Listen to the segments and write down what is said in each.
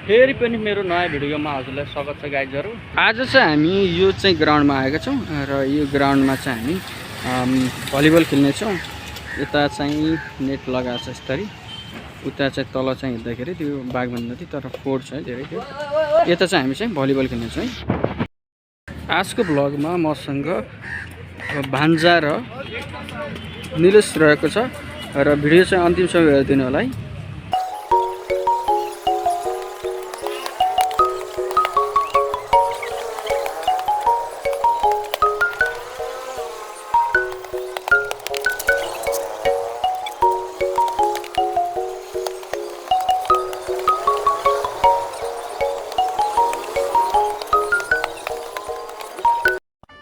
फेरि पनि मेरो नयाँ भिडियोमा हजुरलाई स्वागत छ गाइजहरु। आज चाहिँ हामी यो चाहिँ ग्राउन्डमा आएका छौँ र यो ग्राउन्डमा चाहिँ हामी भलिबल खेल्ने छौँ। यता चाहिँ नेट लगाएको छ यसरी, उता चाहिँ तल चाहिँ हेर्दाखेरि त्यो बागमती नदी तर फोहोर छ धेरै थियो। यता चाहिँ हामी चाहिँ भलिबल खेल्ने छौँ। आजको भ्लगमा मसँग भान्जा र निलेश रहेको छ र भिडियो चाहिँ अन्तिमसम्म हेरिदिनु होला है।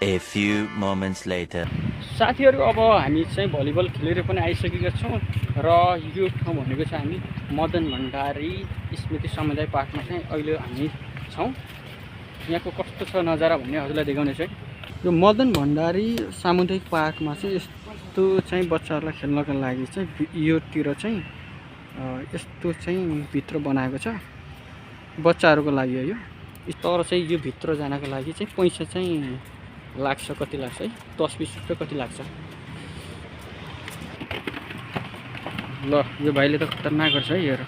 A few moments later. साथीहरु, अब हामी चाहिँ भलिबल खेलेर पनि आइसकेका छौँ र यो ठाउँ भनेको चाहिँ हामी मदन भण्डारी स्मृति समुदाय पार्कमा चाहिँ अहिले हामी छौँ। यहाँको कस्तो छ नजारा भन्ने हजुरलाई देखाउने चाहिँ यो मदन भण्डारी सामुदायिक पार्कमा चाहिँ यस्तो चाहिँ बच्चाहरूलाई खेल्नको लागि चाहिँ योतिर चाहिँ यस्तो चाहिँ भित्र बनाएको छ बच्चाहरूको लागि हो यो। तर चाहिँ यो भित्र जानको लागि चाहिँ पैसा चाहिँ लाग्छ, कति लाग्छ है, 10-20 रुपियाँ कति लाग्छ। ल यो भाइले त खतरनाक गर्छ है। हेर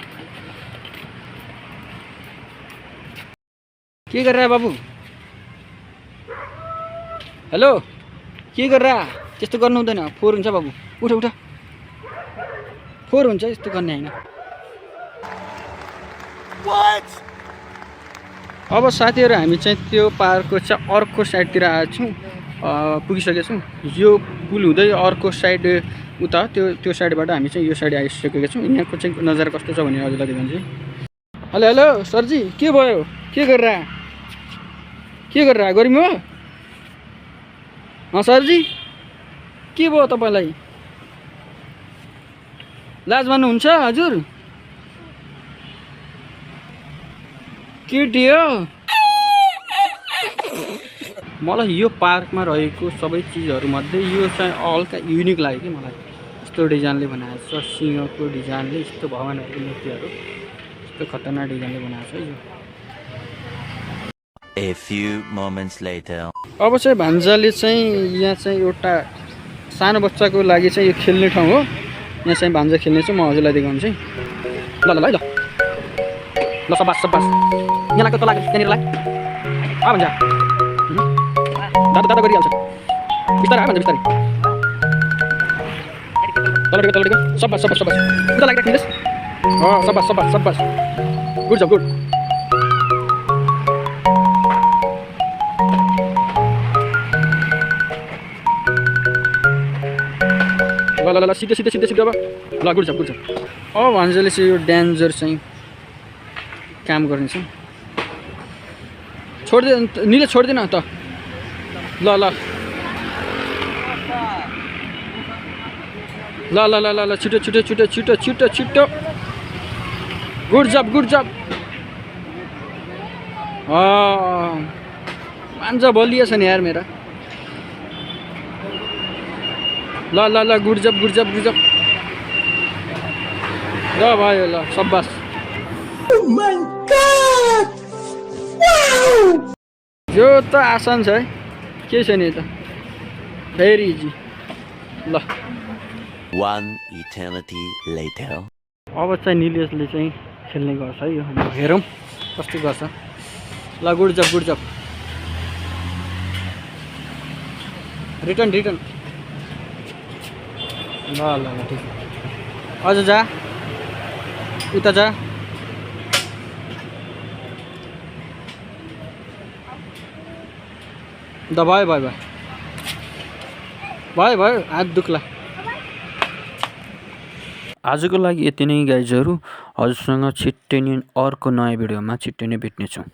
के गरेर बाबु, हेलो के गरेर, त्यस्तो गर्नु हुँदैन, फोहोर हुन्छ बाबु, उठ उठ, फोहोर हुन्छ यस्तो गर्ने हैन। अब साथीहरु, हामी चाहिँ त्यो पार्कको चाहिँ अर्को साइडतिर आएछौँ, पुगिसकेका छौँ। यो पुल हुँदै अर्को साइड उता त्यो साइडबाट हामी चाहिँ यो साइड आइसकेका छौँ। यहाँको चाहिँ नजारा कस्तो छ भने हजुरलाई देखाउँछु। हेलो हेलो सरजी, के भयो, के गरेर गरिम हो सरजी, के भयो तपाईँलाई, लाज मान्नुहुन्छ हजुर? केटी हो। मलाई यो पार्कमा रहेको सबै चिजहरूमध्ये यो चाहिँ हल्का युनिक लाग्यो कि मलाई। यस्तो डिजाइनले बनाएको छ, सिंहको डिजाइनले, यस्तो भगवानहरूको मूर्तिहरू यस्तो खतरनाक डिजाइनले बनाएको छ यो। A few moments later. अब चाहिँ भान्जाले चाहिँ यहाँ चाहिँ एउटा सानो बच्चाको लागि चाहिँ यो खेल्ने ठाउँ हो। यहाँ चाहिँ भान्जा खेल्ने चाहिँ म हजुरलाई देखाउँछु है। ल ल ल ल ल, सबास सबास, यहाँ लाग्छ, त लाग्छ त्यहाँनिर लाग। आ भन्छ दादा गरिहाल्छ, बिस्तारै आ भन्छ, बिस्तारै तल सबास सबास सबास, उता लाग्छ निलेश। सबास सबास सबास, गुड जब गुड। ल ल ल, सिधै सिधै सिधै सिधै, अब ल गुड जब गुड जब। अब भान्जाले चाहिँ यो डेन्जर चाहिँ काम गर्ने छ। छोडिदे निले, छोडिदिन त। ल ल ल ल ल ल, छिटो छिटो छिटो छिटो छिटो छिटो, गुड जब गुड जब। भान्जा बलिया छ नि यार मेरा। ल ल ल, गुड जब गुड जब गुड जब। ल भयो, ल सबास। यो त आसान छ है, के छ नि त, भेरी इजी। ल One eternity later. अब चाहिँ निलेशले चाहिँ खेल्ने गर्छ है यो, हेरौँ कस्तो गर्छ। ल गुड जब गुड जब, रिटर्न रिटर्न। ल ल ल ठिक, अझ जा, उता जा। द भयो भयो भयो भयो भयो, हात दुख्ला। आजको लागि यति नै गाइजहरु। हजुरसँग छिट्टै नै अर्को नयाँ भिडियोमा छिट्टै नै भेट्नेछौँ।